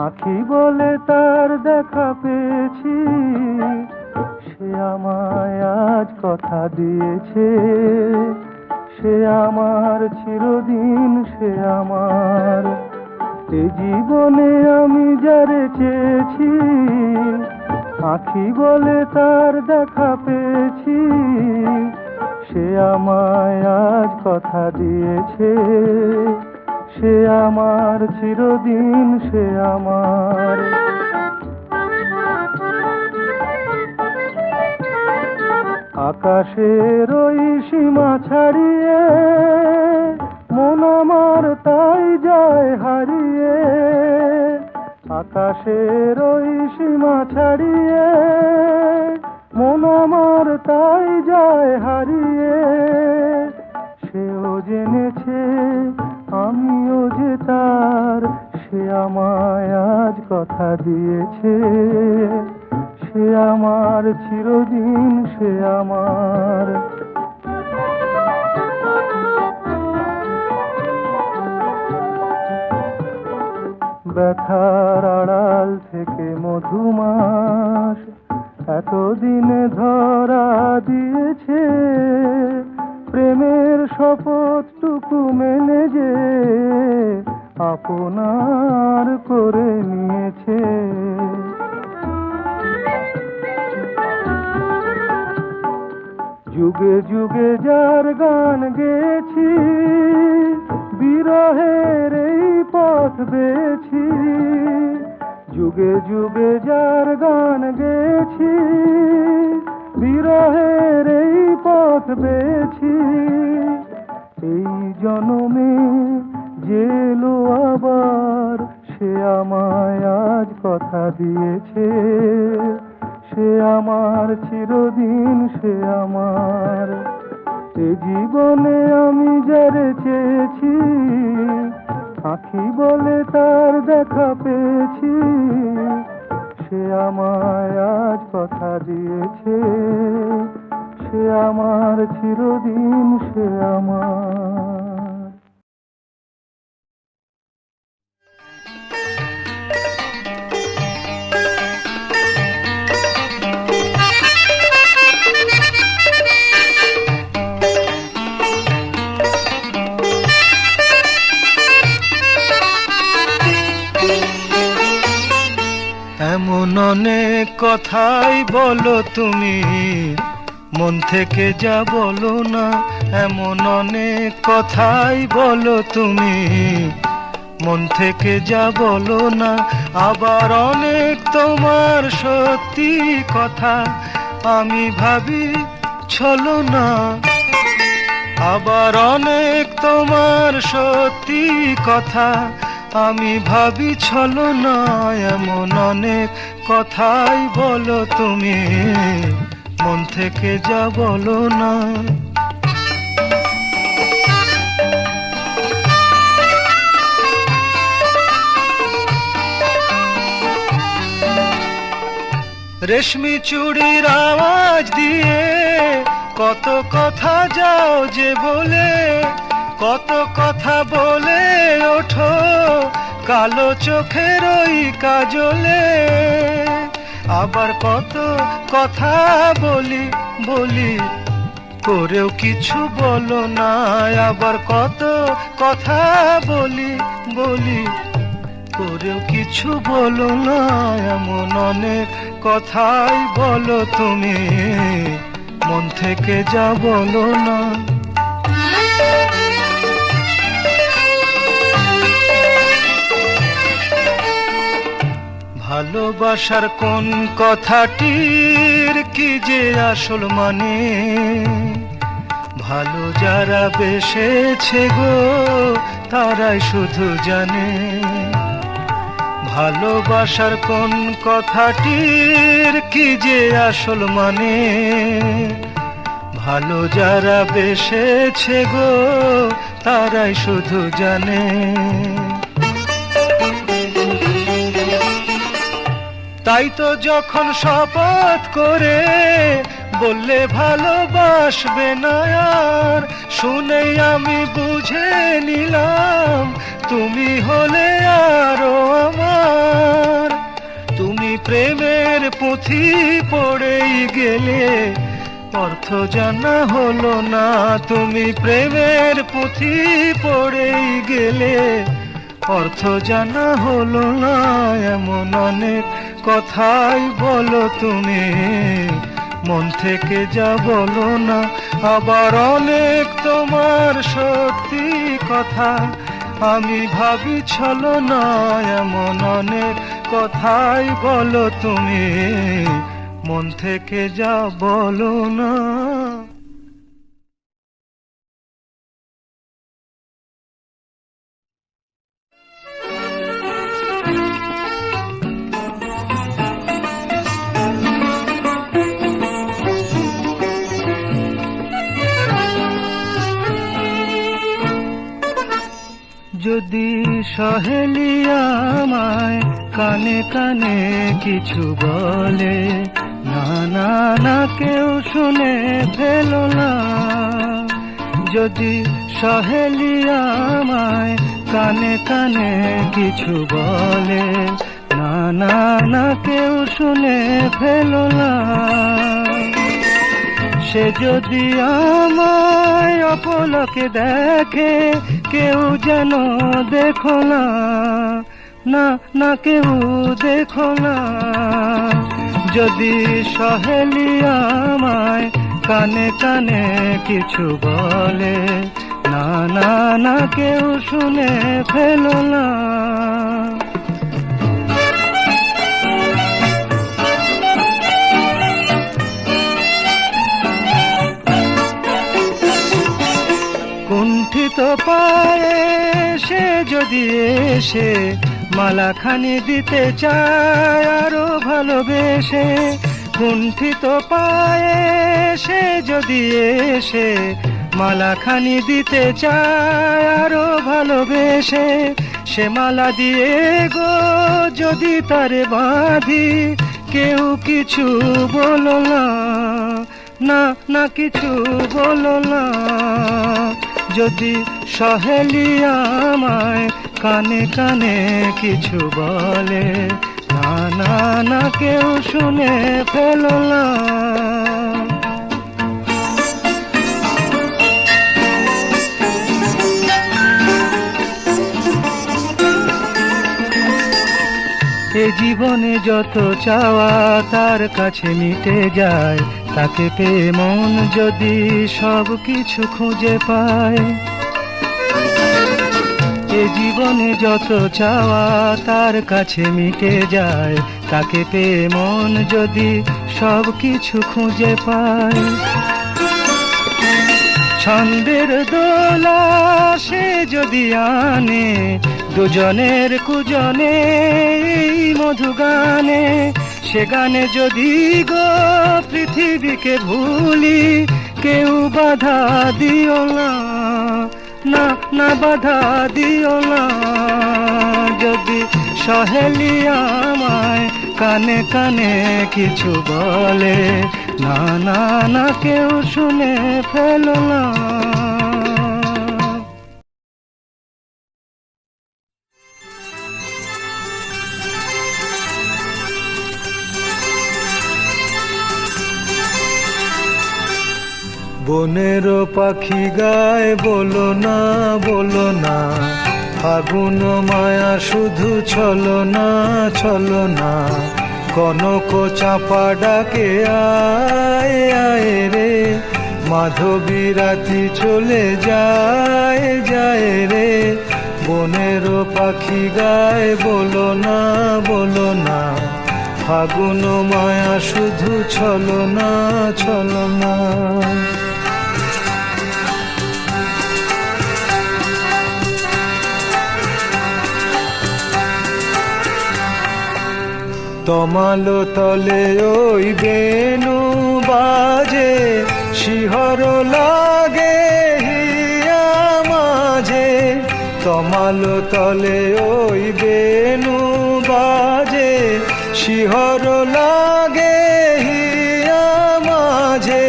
আঁখি বলে তার দেখা পেয়েছি, সে আমায় আজ কথা দিয়েছে। সে আমার চিরদিন, সে আমার। এ জীবনে আমি যারে চেয়েছি, আঁখি বলে তার দেখা পেয়েছি। সে আমায় আজ কথা দিয়েছে। সে আমার চিরদিন, সে আমার। আকাশের ওই সীমা ছাড়িয়ে মন আমার তাই যায় হারিয়ে। আকাশের ওই সীমা ছাড়িয়ে মন আমার তাই যায় হারিয়ে। সেও জেনেছে আমিও যে তার, সে আমায় আজ কথা দিয়েছে। সে আমার চিরদিন, সে আমার। ব্যথার আড়াল থেকে মধুমাস এতদিনে ধরা দিয়েছে। প্রেমের শপথটুকু মেনে যে আপনার করে নিয়েছে। যুগে যুগে যার গান গেয়েছি, বিরহের এই পথ বেয়েছি। যুগে যুগে যার গান গেয়েছি, বিরহের এই পথ বেয়েছি। এই জনমে যে এলো আবার, সে আমায় আজ কথা দিয়েছে। সে আমার চিরদিন, সে আমার। এ জীবনে আমি যারে চেয়েছি, আঁখি বলে তার দেখা পেয়েছি। সে আমায় আজ কথা দিয়েছে। সে আমার চিরদিন, সে আমার। এমন অনেক কথাই বলো তুমি, মন থেকে যা বলো না। এমন অনেক কথাই বলো তুমি, মন থেকে যা বলো না। আবার অনেক তোমার সত্যি কথা আমি ভাবি ছলো না। আবার অনেক তোমার সত্যি কথা আমি ভাবি ছলো না। এমন অনেক কথাই বলো তুমি, মন থেকে যা বলো না। রেশমি চুড়ির আওয়াজ দিয়ে কত কথা যাও যে বলে, কত কথা বলে ওঠো কালো চোখের ওই কাজলে। আবার কত কথা বলি বলি করেও কিছু বলো না। আবার কত কথা বলি বলি করেও কিছু বলো না। এমন অনেক কথাই বলো তুমি, মন থেকে যা বলো না। ভালোবাসার কোন কথাটির কি যে আসল মানে, ভালো যারা বেসেছে গো তারাই শুধু জানে। ভালোবাসার কোন কথাটির কি যে আসল মানে, ভালো যারা বেসেছে গো তারাই শুধু জানে। তাই তো যখন শপথ করে বললে ভালোবাসবে না আর, শুনেই আমি বুঝে নিলাম তুমি হলে আরো আমার। প্রেমের পুঁথি পড়েই গেলে, অর্থ জানা হলো না। তুমি প্রেমের পুঁথি পড়েই গেলে, অর্থ জানা হলো না। এমন অনেক কথাই বলো তুমি, মন থেকে যা বলো না। আবার অনেক তোমার সত্যি কথা আমি ভাবি ছলো না। এমন অনেক কথাই বলো তুমি, মন থেকে যা বলো না। যদি সহেলি আমায় কানে কানে কিছু বলে, না না না কেউ শুনে ফেলো না। যদি সহেলি আমায় কানে কানে কিছু বলে, না না না কেউ শুনে ফেলো না। সে যদি আমায় অপলকে দেখে, কেউ যেন দেখো না, না না কেউ দেখো না। যদি সহেলি আমায় কানে কানে কিছু বলে, না না না কেউ শুনে ফেলো না। কুণ্ঠিত পায়ে সে যদি এসে মালাখানি দিতে চায় আরো ভালোবেসে, কুণ্ঠিত পায়ে সে যদি এসে মালাখানি দিতে চায় আরো ভালোবেসে, সে মালা দিয়ে গো যদি তারে বাঁধি, কেউ কিছু বলো না, না না কিছু বলো না। যদি সহেলি আমায় কানে কানে কিছু বলে, না না না কেউ শুনে ফেলো না। এ জীবনে যত চাওয়া তার কাছে মিটে যায়, তাকে পেয়ে মন যদি সব কিছু খুঁজে পায়। এ জীবনে যত চাওয়া তার কাছে মিটে যায়, তাকে পেয়ে মন যদি সব কিছু খুঁজে পায়। ছন্দের দোলা সে যদি আনে, দুজনের কুজনে এই মধু গানে, সে গানে যদি গো পৃথিবীকে ভুলি, কেউ বাধা দিও না, না না বাধা দিও না। যদি সহেলি আমায় কানে কানে কিছু বলে, না না না কেউ শুনে ফেলো না। বনের পাখি গায় বলো না, বলো না, ফাগুন মায়া শুধু ছলো না, ছলো না। কনক চাপা ডাকে আয় আয় রে, মাধবী রাতি চলে যায় যায় রে। বনের পাখি গায় বলো না, বলো না, ফাগুন মায়া শুধু ছলো না, ছলো না। তমালো তলে ওই বেনু বাজে, শিহর লাগে হিয়া মাঝে। তমালো তলে ওই বেনু বাজে, শিহর লাগে হিয়া মাঝে।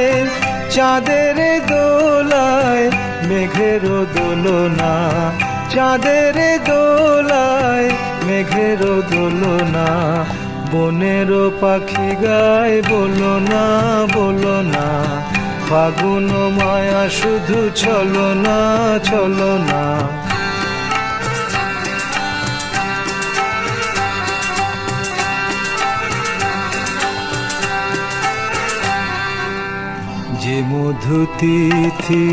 চাঁদের দোলায় মেঘের দোলনা, চাঁদের দোলায় মেঘের দোলনা। বনের পাখি গায় বলো না, ফাগুন মায়া শুধু চলো না। যে মধু তিথি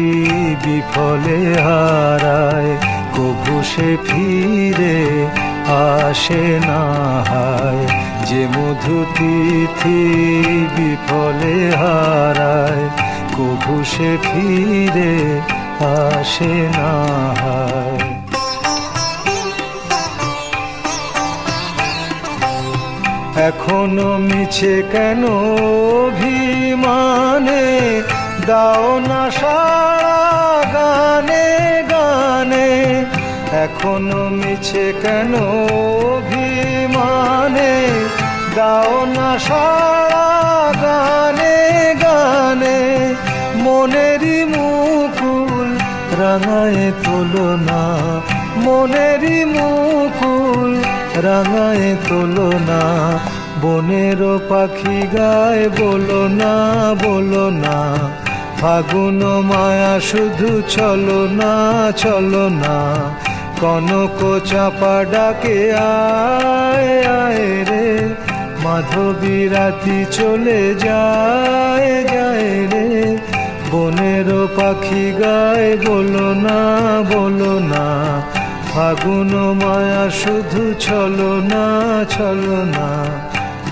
বিফলে হারায়, কভু সে ফিরে আসে না হায়। যে মধু তিথি বিফলে হারায়, কভু সে ফিরে আসে না হায়। এখনো মিছে কেন অভিমানে, দাও না সারা গানে গানে। এখনো মিছে কেন অভিমানে, দাও না সারা গানে গানে। মনেরই মুকুল রাঙায় তোলো না, মনেরই মুকুল রাঙায় তোলো না। বনের পাখি গায় বলো না, ফাগুন মায়া শুধু চলো না। কনক চাপা ডাকে আয় আয় রে, মাধবী রাতি চলে যায় রে। বনের পাখি গায় বলো না, ফাগুন মায়া শুধু চলো না।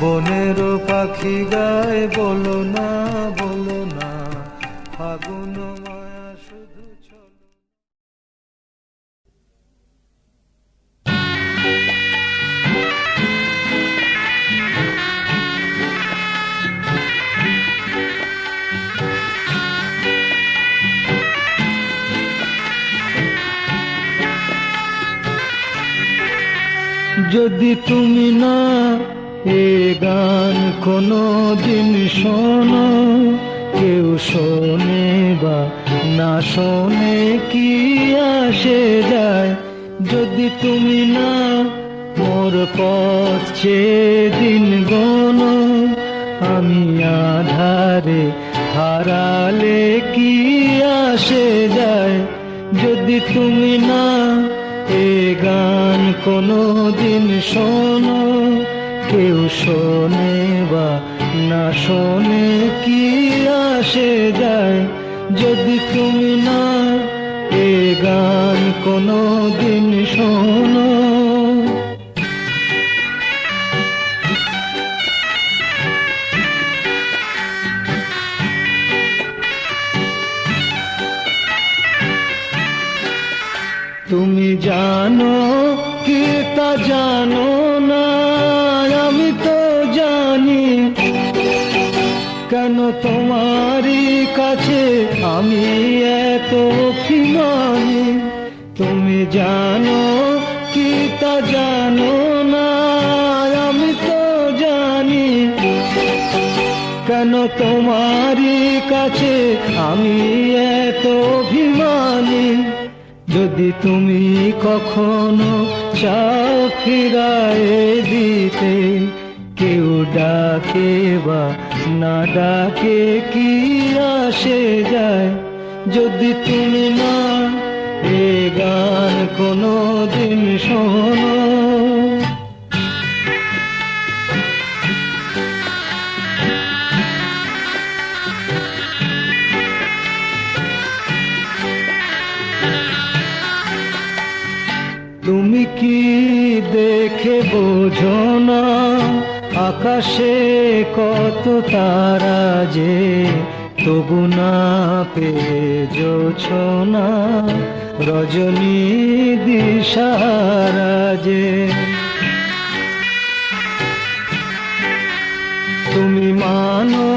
বনের পাখি গায় বলো না, ফাগুন মায়া শুধু চলো। যদি তুমি না এ গান কোনো দিন শোনো, কেউ শোনে বা না শোনে কি আসে যায়। যদি তুমি না মোর পথ চেয়ে দিন গোনো, আমি আধারে হারালে কি আসে যায়। যদি তুমি না এ গান কোনো দিন শোনো, কেউ শোনে বা না শোনে কি আসে যায়। যদি তুমি না এ গান কোনো দিন শোনো। তুমি জানো কি তা জানো না, আমি তো জানি। কেন তোমারই কাছে আমি এত অভিমানী। তুমি জানো কি তা জানো না, আমি তো জানি। কেন তোমারই কাছে আমি এত অভিমানী। যদি তুমি কখনো চাও ফিরায় দিতে, কেউ ডাকে বা না ডাকে কি আসে যায়। যদি তুমি না এ গান কোনো দিন শোনো। তুমি কি দেখে বোঝো না, আকাশে কত তারা যে, তবু না পেয়েছো না রজনী দিশাহারা যে। তুমি মানো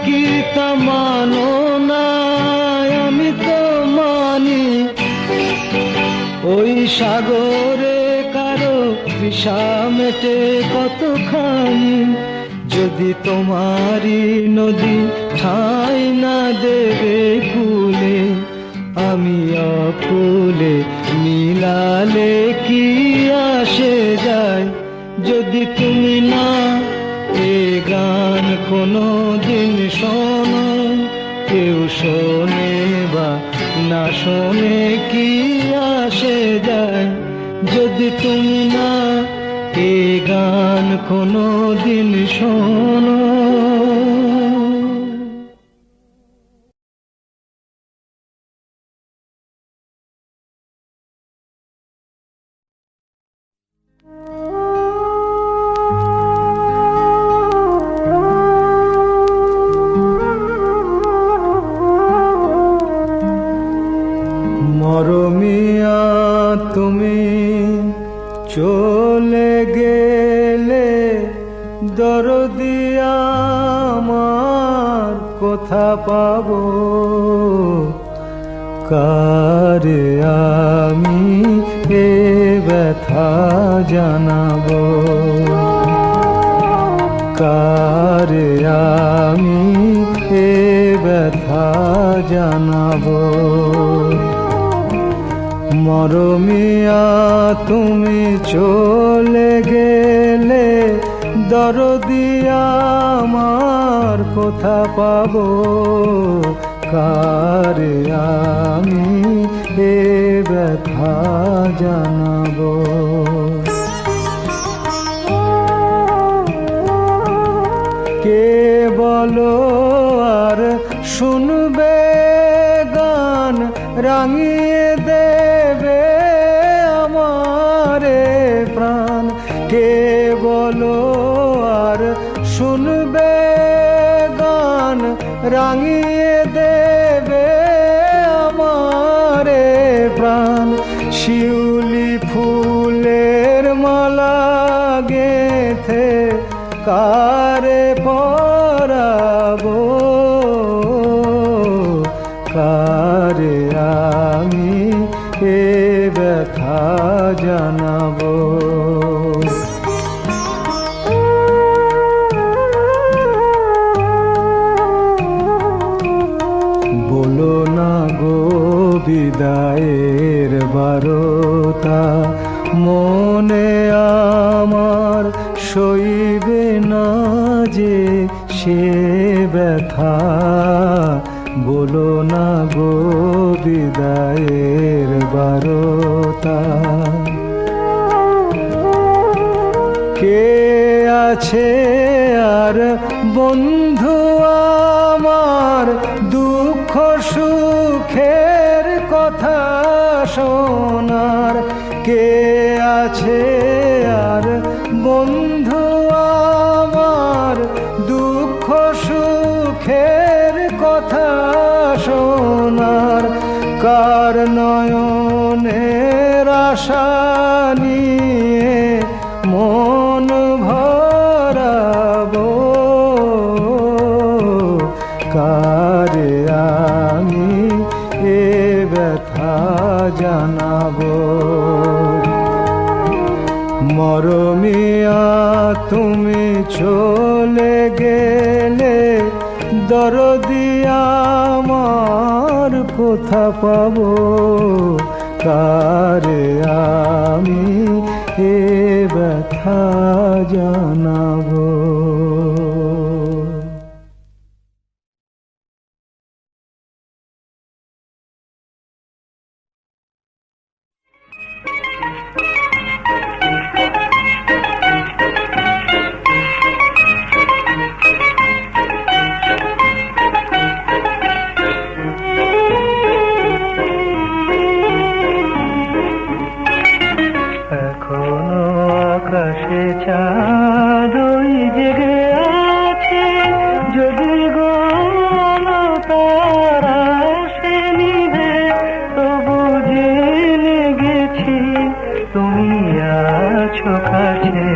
কি তা মানো না, আমি তো মানি। ওই সাগরে কারো তৃষা মেটে কতখানি। যদি তোমারই নদী ঠাঁই না দেবে কুলে, আমি অকুলে মিলালে কি আসে যায়। যদি তুমি না গান কোনো দিন শোনো, কেউ শোনে বা না শোনে কি আসে যায়, যদি তুমি না এ গান কোনো দিন শোনো। মরমিয়া তুমি চলে গেলে, দরদি আমার কোথা পাবো, কারে আমি এ ব্যথা জানাবো, কারে আমি এ ব্যথা জানাবো। মরমিয়া তুমি চলে গেলে, দরদি আমার কোথা পাবো, কারে আমি এ ব্যথা জানাবো। কে বলো আর শুনবে গান, রাঙিয়ে দেবে আমারে প্রাণ, কে বলো আর শুনবে গান, রাঙিয়ে দেবে আমারে প্রাণ। শিউলি ফুলের মালা গেথে কারে পরাবো, কারে আমি এ ব্যথা জানাবো। বলো না গো বিদায়ের বারতা, মনে আমার সইবে না যে সে ব্যথা। বলো না গো বিদায়ের বারতা, কে আছে আর বন্ধু আমার, দুঃখ সুখের কথা শোনার, কে আছে আর বন্ধু আমার, দুঃখ সুখের কথা শোনার, কার নয়নের আশা নিয়ে মন ভরাবো, কারে আমি এ ব্যথা জানাবো। মরমিয়া তুমি চলে গেলে, দরদি আমার কোথা পাবো, কারে আমি এ ব্যথা জানাবো। এখনো আকাশে চাঁদ ওই জেগে আছে, যদি গোলো তারা সে নিভে, তবু জেনে গেছি তুমি আছো কাছে।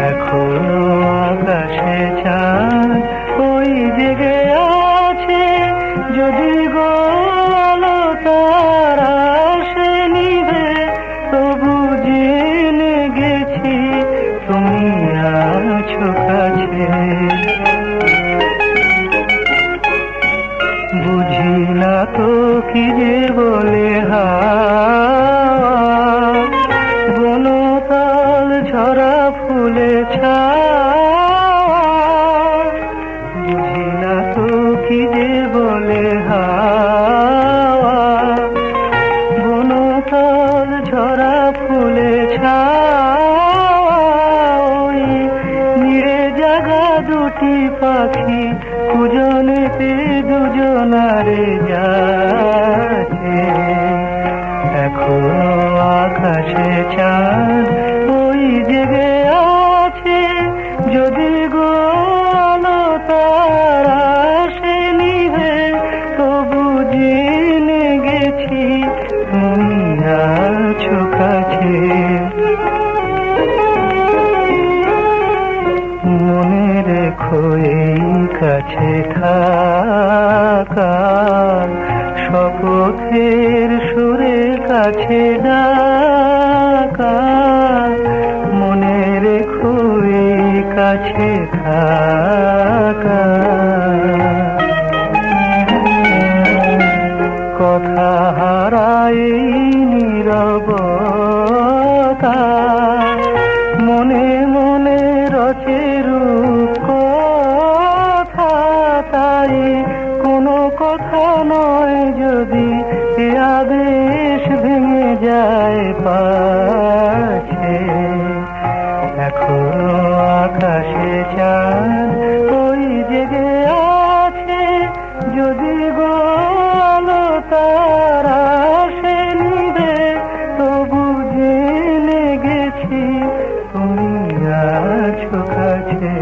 এখনো আকাশে চাঁদ ওই জেগে আছে, যদি গোলো তারা সে নিভে, তবু জেনে গেছি তুমি আছো কাছে। বুঝি না তো কি যে বলে বনতাল ঝরা ফুলে ছাওয়া, হাসি পাখি কুজনেতে দুজনারে যাচ্ছে। এখনো আকাশে চাঁদ ওই জেগে আছে, যদি গো আলো তারা সে নিভে তবু জেনে গেছি তুমি আছো কাছে। মনে রেখো এই কাছে থাকা, শপথের সুরে কাছে ডাকা। মনে রেখো এই কাছে থাকা। কথা হারাই নীরবতা, মনে মনে রচে রূপকথা। তাই কোনো কথা নয় যদি এ আদেশ ভেঙে যায় পাছে। এখনো আকাশে চাঁদ ওই জেগে আছে, যদি গো আলো তারা সে নিভে তবু জেনে গেছি তুমি আছো কাছে।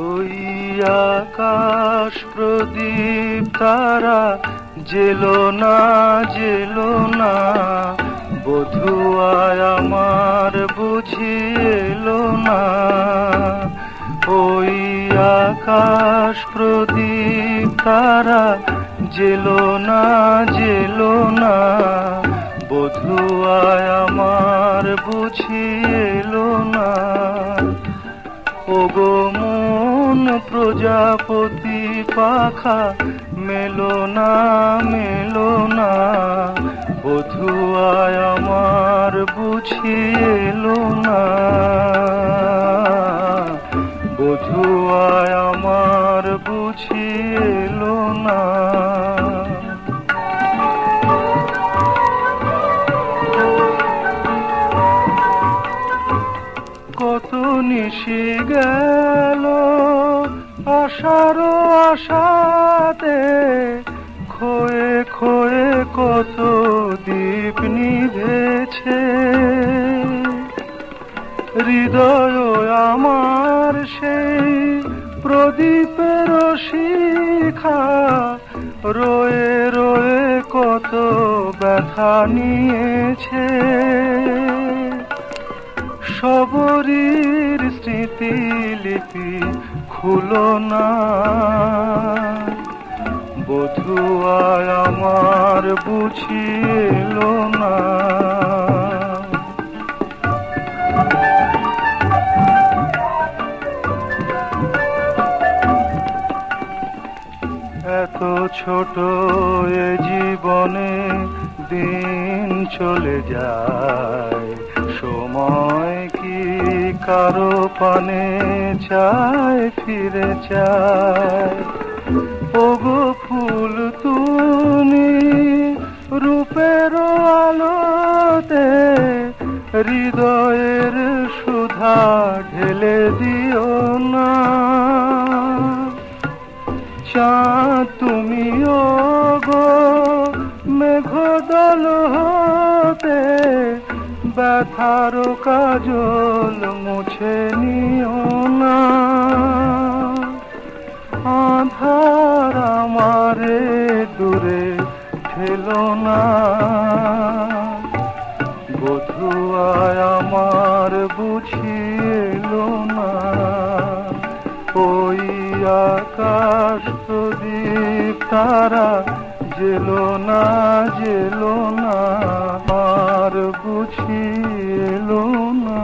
ওই আকাশ প্রদীপ তারা জেলো না জেলো না, বধুয়ায় আমার বুঝি এলো না। ওই আকাশ প্রদীপ তারা জেলো না জেলো না, বধুয়ায় আমার বুঝি এলো না। ওগো মন প্রজাপতি পাখা মেলো না মেলো না, বধুয়ায় আমার বুঝি এলো না। বধুয়ায় আমার বুঝি এলো না। কত নিশি গেল আশার আশাতে, খোয়ে খোয়ে কত দ্বীপ নিভেছে। হৃদয় আমার সেই প্রদীপের শিখা, রয়ে রয়ে কত ব্যথা নিয়েছে। সবরীর স্মৃতিলিপি খুলো না, বধুয়ায় আমার বুঝি এলো না। এত ছোট এ জীবনে দিন চলে যায়, সময় কি কারো পানে চায় ফিরে চায়। ওগো ফুল তুমি রূপের আলোতে, হৃদয়ের সুধা ঢেলে দিও না। চাঁদ তুমি ওগো মেঘদল হতে, ব্যথার কাজল মুছে নিও না। আধার আমারে দূরে ঠেলো না, বধুয়ায় আমার বুঝি এলো না। ওই আকাশ প্রদীপ তারা জেলো না জেলো না, আর বুঝি এলো না।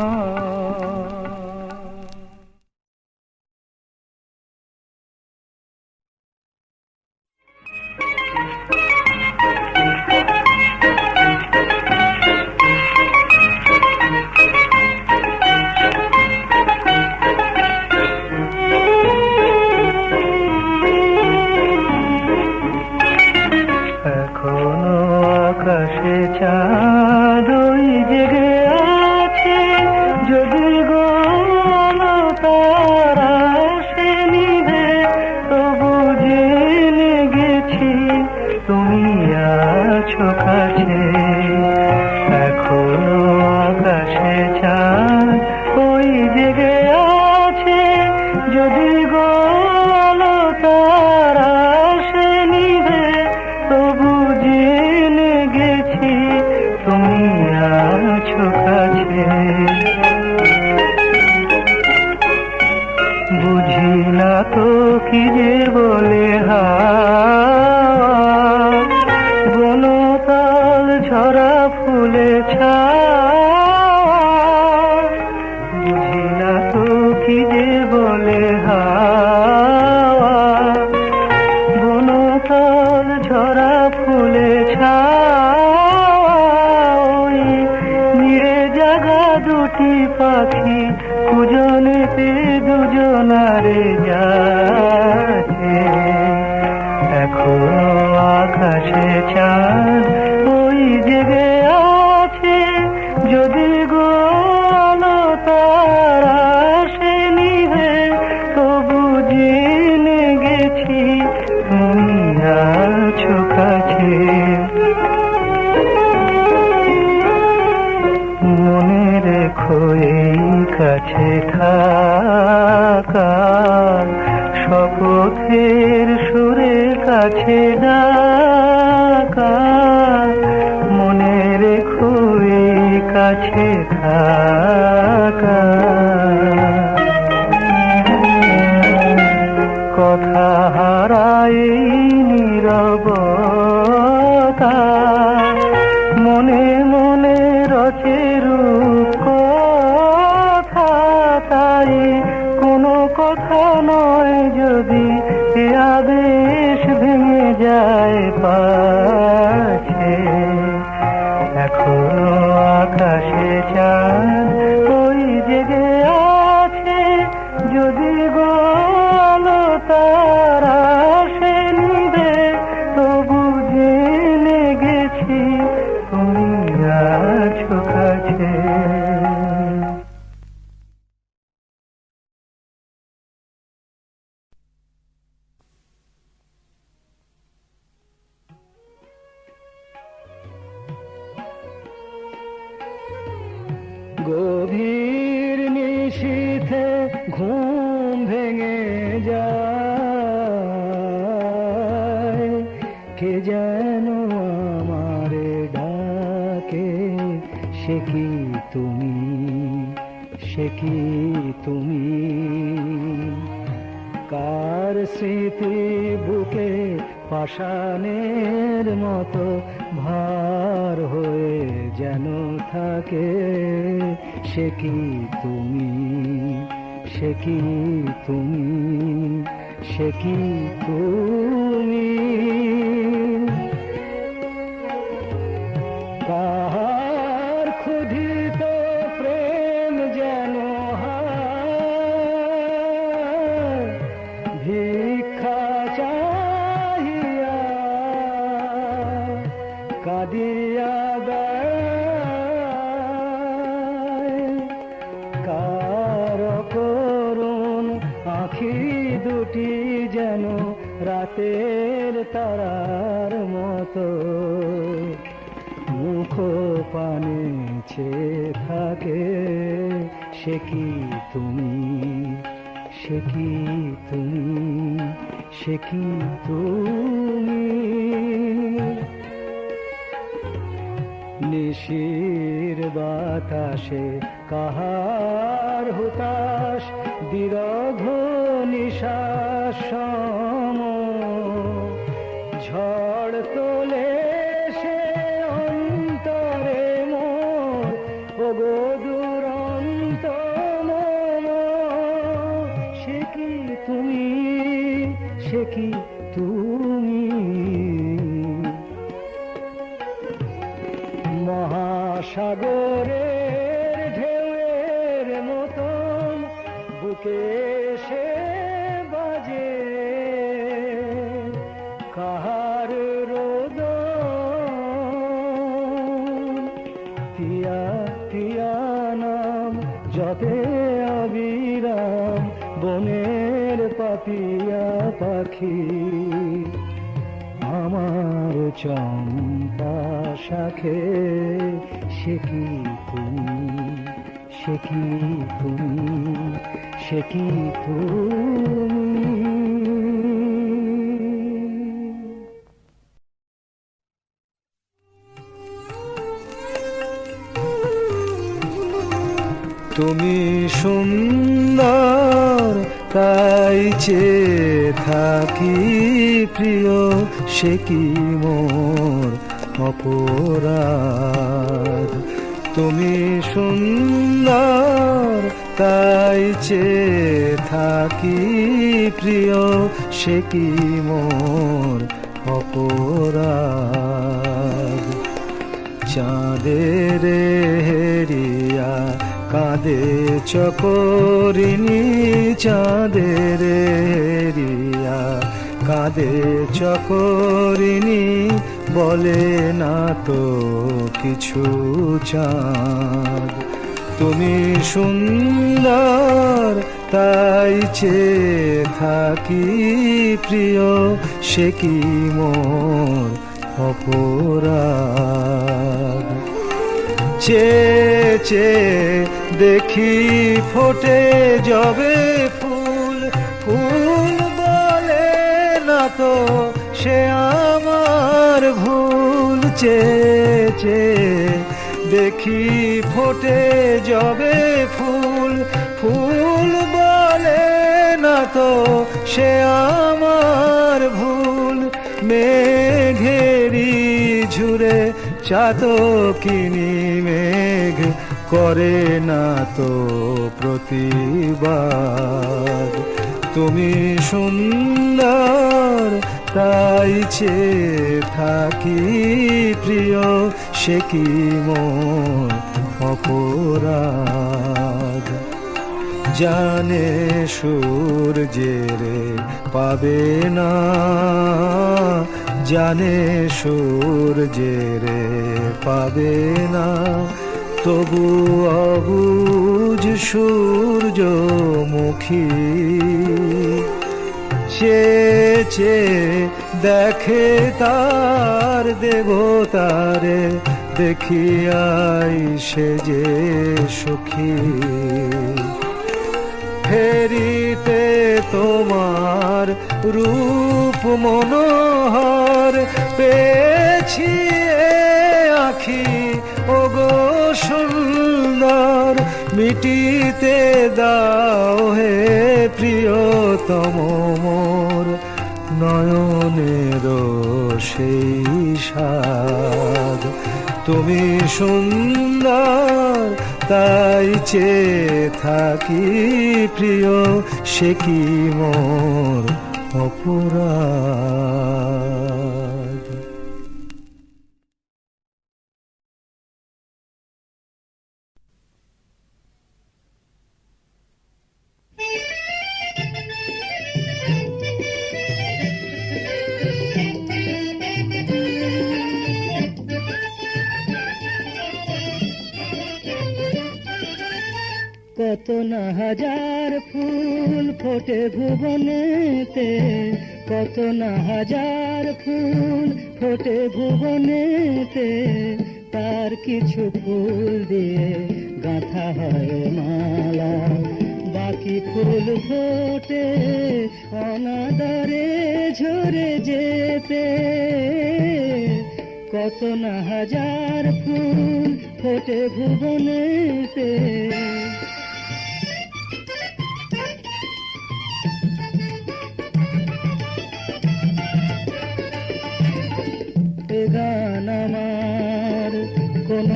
বুঝি না তো কি যে বলে হাওয়া, বনতাল ঝরা ফুলে ছাওয়া, বুঝি না তো কি যে বলে হাওয়া, বনতাল ঝরা ফুলে ছাওয়া, ওই নিড়ে জাগা দুটি পাখি কুজনেতে দুজনারে যাচ্ছে, এখনো আকাশে চাঁদ ওই জেগে আছে, যদি গো আলো তারা সে নিভে তবু জেনে গেছি তুমি আছো কাছে। মনে রেখো এই কাছে থাকা, শপথের সুরে কাছে ডাকা, মনে রেখো এই কাছে থাকা। কথা হারায় নীরবতা, মনে মনে রচে রূপ কথা, তাই কোনো কথা নয় যদি এ আদেশ ভেঙে যায় পাছে, এখনো আকাশে চাঁদ ওই জেগে আছে, যদি গো আলো তারা সে নিবে তবু জেনে গেছি তুমি আছো কাছে। গভীর নিশীথে ঘুম ভেঙে যায়, কে যেন আমারে ডাকে, সে কি তুমি, সে কি তুমি, কার স্মৃতি বুকে পাষাণের মতো ভার হয়ে যেন থাকে, সে কি তুমি, সে কি তুমি, সে কি তুমি, কার ক্ষুধিত প্রেম যেন হায়, ভিক্ষা চাহিয়া কাঁদিয়া বেড়ায়, কার করুণ আঁখি দুটি যেন রাতের তারার মতো মুখ পানে চেয়ে থাকে, সে কি তুমি, সে কি তুমি, সে কি তুমি, নিশির বাতাসে কাহার হুতাশ, বিরহ নিশ্বাস সম ঝড় তোলে সে অন্তরে মোর, ওগো দুরন্ত মন, সে কি তুমি, সে কি তুমি, মহাসাগরের ঢেউয়ের মতন বুকে সে বাজে, কাহার রোদন তিয়া তিয়া নাম যতে অবিরাম, বনের পাপিয়া পাখি আমার চম্পা শাখে, সে কি তুমি, সে কি তুমি, সে কি তুমি। তুমি সুন্দর তাই চেয়ে থাকি প্রিয়, সে কি মোর অপরাধ। তুমি সুন্দর তাই চেয়ে থাকি প্রিয়, সে কি মোর অপরাধ। চাঁদের হেরিয়া কাঁদে চকরিনী, চাঁদের হেরিয়া কাঁদে চকরিনী, বলে না তো কিছু চাঁদ। তুমি সুন্দর তাই চেয়ে থাকি প্রিয়, সে কি মোর অপরাধ। চেয়ে চেয়ে দেখি ফোটে যবে ফুল, ফুল বলে না তো সে আমার ভুল। চেয়ে চেয়ে দেখি ফোটে যবে ফুল, ফুল বলে না তো সে আমার ভুল। মেঘেরি ঝুরে চাতকিনি মেঘ করে না তো প্রতিবাদ। তুমি সুন্দর তাই চেয়ে থাকি প্রিয়, সে কি মোর অপরাধ। জানে সূর্যের পাবে না, জানে সূর্যের পাবে না, তবু অবুঝ সূর্যমুখী। চেয়ে চেয়ে দেখে তার দেবতারে, দেখিয়াই সে যে সুখী। ফেরিতে তোমার রূপ মনোহর পেয়েছি আখি ওগো সুন্দর, মিটিতে দাও হে প্রিয়তম মোর নয়নের সেই স্বাদ। তুমি সুন্দর তাই চেয়ে থাকি প্রিয়, সে কি মোর অপরাধ। কত না হাজার ফুল ফোটে ভুবনেতে, কত না হাজার ফুল ফোটে ভুবনেতে, তার কিছু ফুল দিয়ে গাঁথা হয় মালা। বাকি ফুল ফোটে অনাদরে ঝরে যেতে, কত না হাজার ফুল ফোটে ভুবনেতে। গান আমার কোন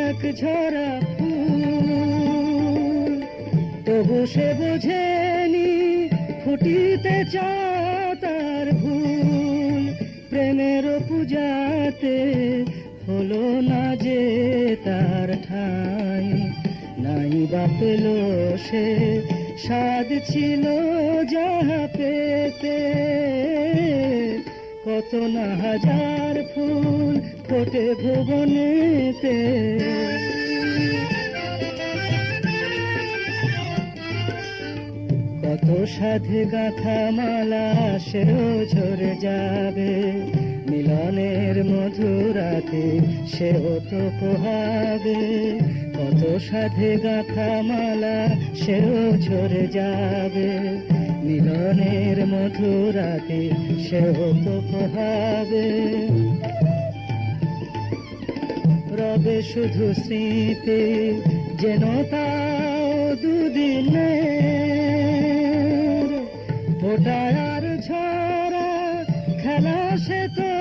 এক ঝরা ফুল, তবু সে বোঝেনি ফুটিতে চাও তার ভুল। প্রেমের পূজাতে হলো না যে তার ঠাঁই, নাই বা পেল সে স্বাদ ছিল যাহা পেতে। কত না হাজার ফুল ফোটে ভুবনেতে, কত সাধে গাঁথা মালা সেও ঝরে যাবে। মিলনের মধুরাতে সেও তো পোহাবে, কত সাধে গাঁথা মালা সেও ঝরে যাবে। মিলনের মধুরাতে সেও তো পোহাবে। রবে শুধু স্মৃতি যেন তাও দুদিনে, ফোটায় আর ঝরা খেলা সে তো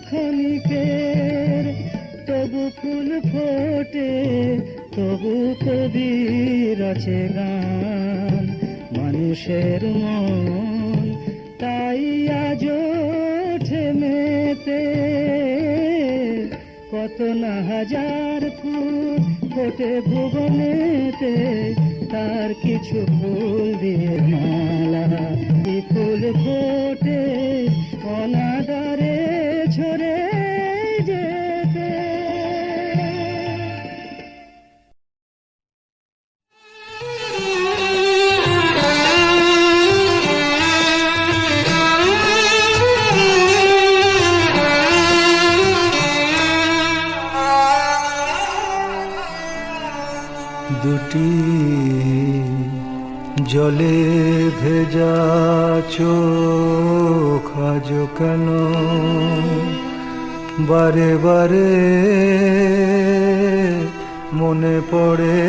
ক্ষণিকের, তবু ফুল ফোটে, তবু কবির আছে গান। মানুষের মন তাই আজ ওঠে মেতে, কত না হাজার ফুল ফোটে ভুবনেতে, তার কিছু ফুল দিয়ে মালা। এই ফুল ফোটে অনাদরে ঝরে যেতে। দুটি জলে ভেজা চোখ আজ কেন বারে বারে মনে পড়ে,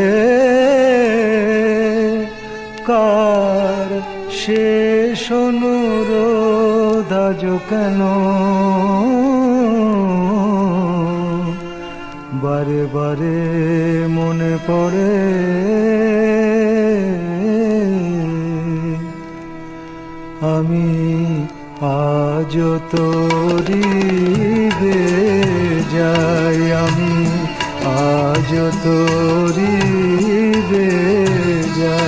কার শেষ অনুরোধ আজ কেন বারে বারে মনে পড়ে। আমি আজ তোরি বেজাই, আমি আজ তোরি বেজাই।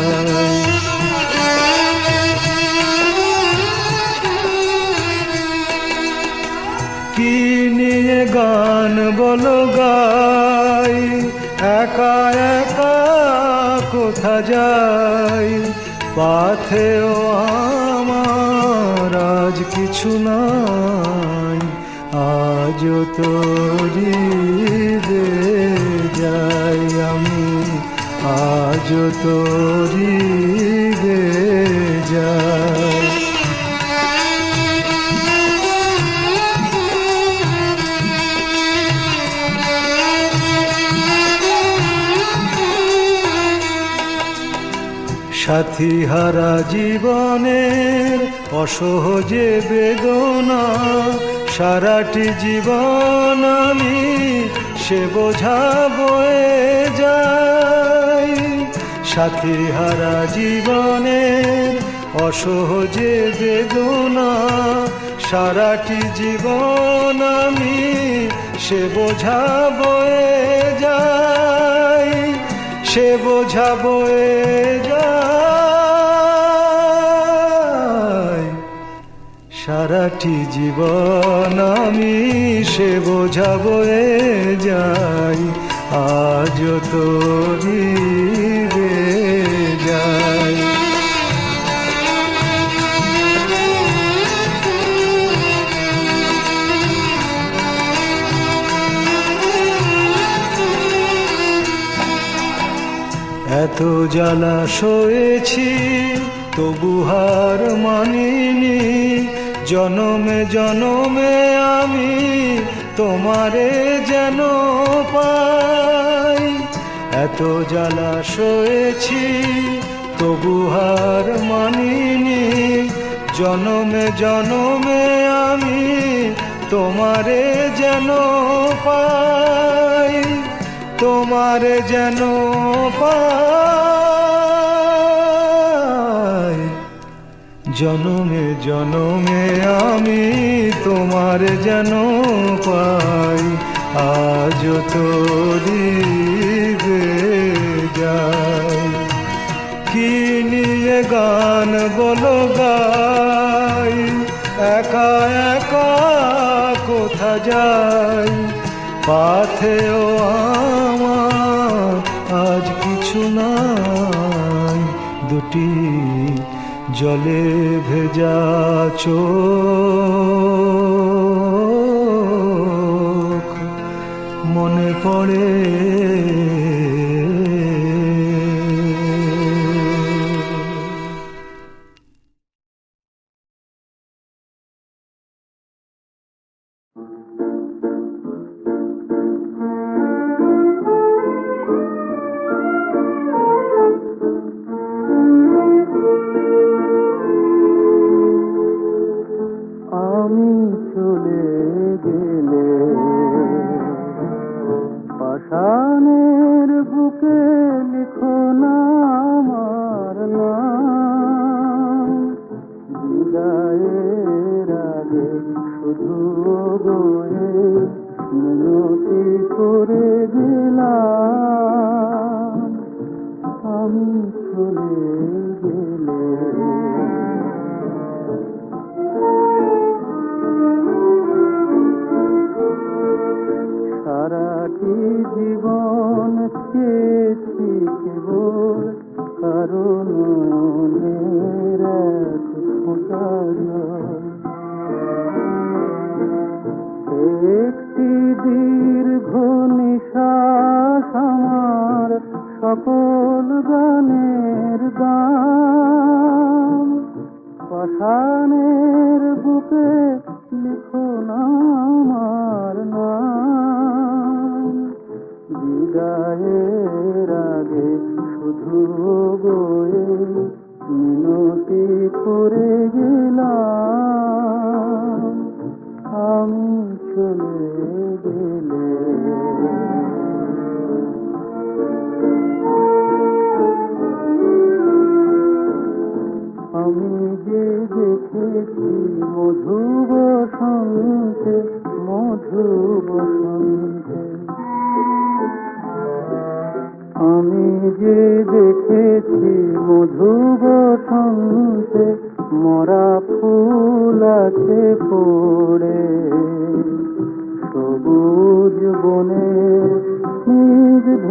কি নিয়ে গান বলো গাই, একা একা কোথা যাই, পাথেও আমার আজ কিছু নাই, আজ তোরি বেজাই, আমি আজ তোরি বেজাই। সাথী হারা জীবনের অসহজে বেদনা, সারাটি জীবন আমি সে বোঝা বয়ে যাই। সাথী হারা জীবনের অসহজে বেদনা, সারাটি জীবন আমি সে বোঝা বয়ে যাই, সে বোঝা বয়ে যায়। সারাটি জীবন আমি সে বোঝা বয়ে যাই, আজ তোরি বেজাই। এত জ্বালা সয়েছি তবু হার মানিনি, জনমে জনমে আমি তোমারে যেন পাই। এত জ্বালা সয়েছি তবু হার মানিনি, জনমে জনমে আমি তোমারে যেন পাই, তোমারে যেন পাই। জনমে জনমে আমি তোমারে যেন পাই, আজ তোরি বেজাই। কি নিয়ে গান বলো গাই, একা একা কোথা যাই, পাথেও আমার আজ কিছু নাই। দুটি জলে ভেজা চোখ মনে পড়ে। বিদায়ের আগে শুধু বয়ে মিনতি করে গেলাম আমি চলে গেলে। সারাটি জীবন চেয়েছি কেবল কারণ এক ফোঁটা জল। একটি দীর্ঘ নিঃশ্বাস আমার সকল গানের গান। পাষাণের বুকে লিখো না আমার নাম। বিদায়ের আগে শুধু বয়ে মিনতি করে গেলাম আমি চলে গেলে। আমি যে দেখেছি মধু বসন্তে মধু বসন্তে, আমি যে দেখেছি মধু বসন্তে মরা ফুল আছে পড়ে। সবুজ বনে স্নিগ্ধ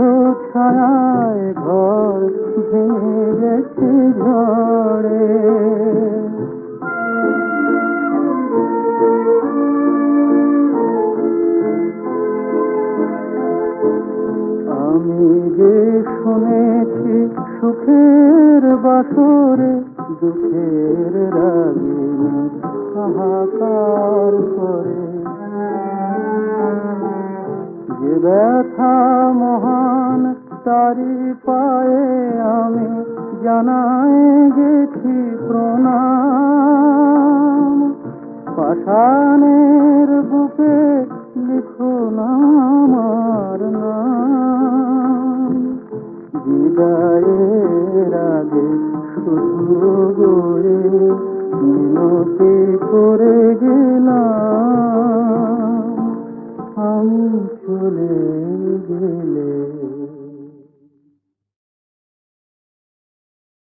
ছায়ায় ঘর ভেঙে গেছে ঝড়ে। আমি যে শুনেছি সুখের বাসরে দুঃখের রাগিনী হাহাকার করে। যে ব্যথা মহান তারি পায়ে আমি জানাই গেছি প্রণাম। পাষাণের বুকে লিখো না আমার নাম। বিদায়ের আগে শুধু বয়ে মিনতি করে গেলাম আমি চলে গেলে।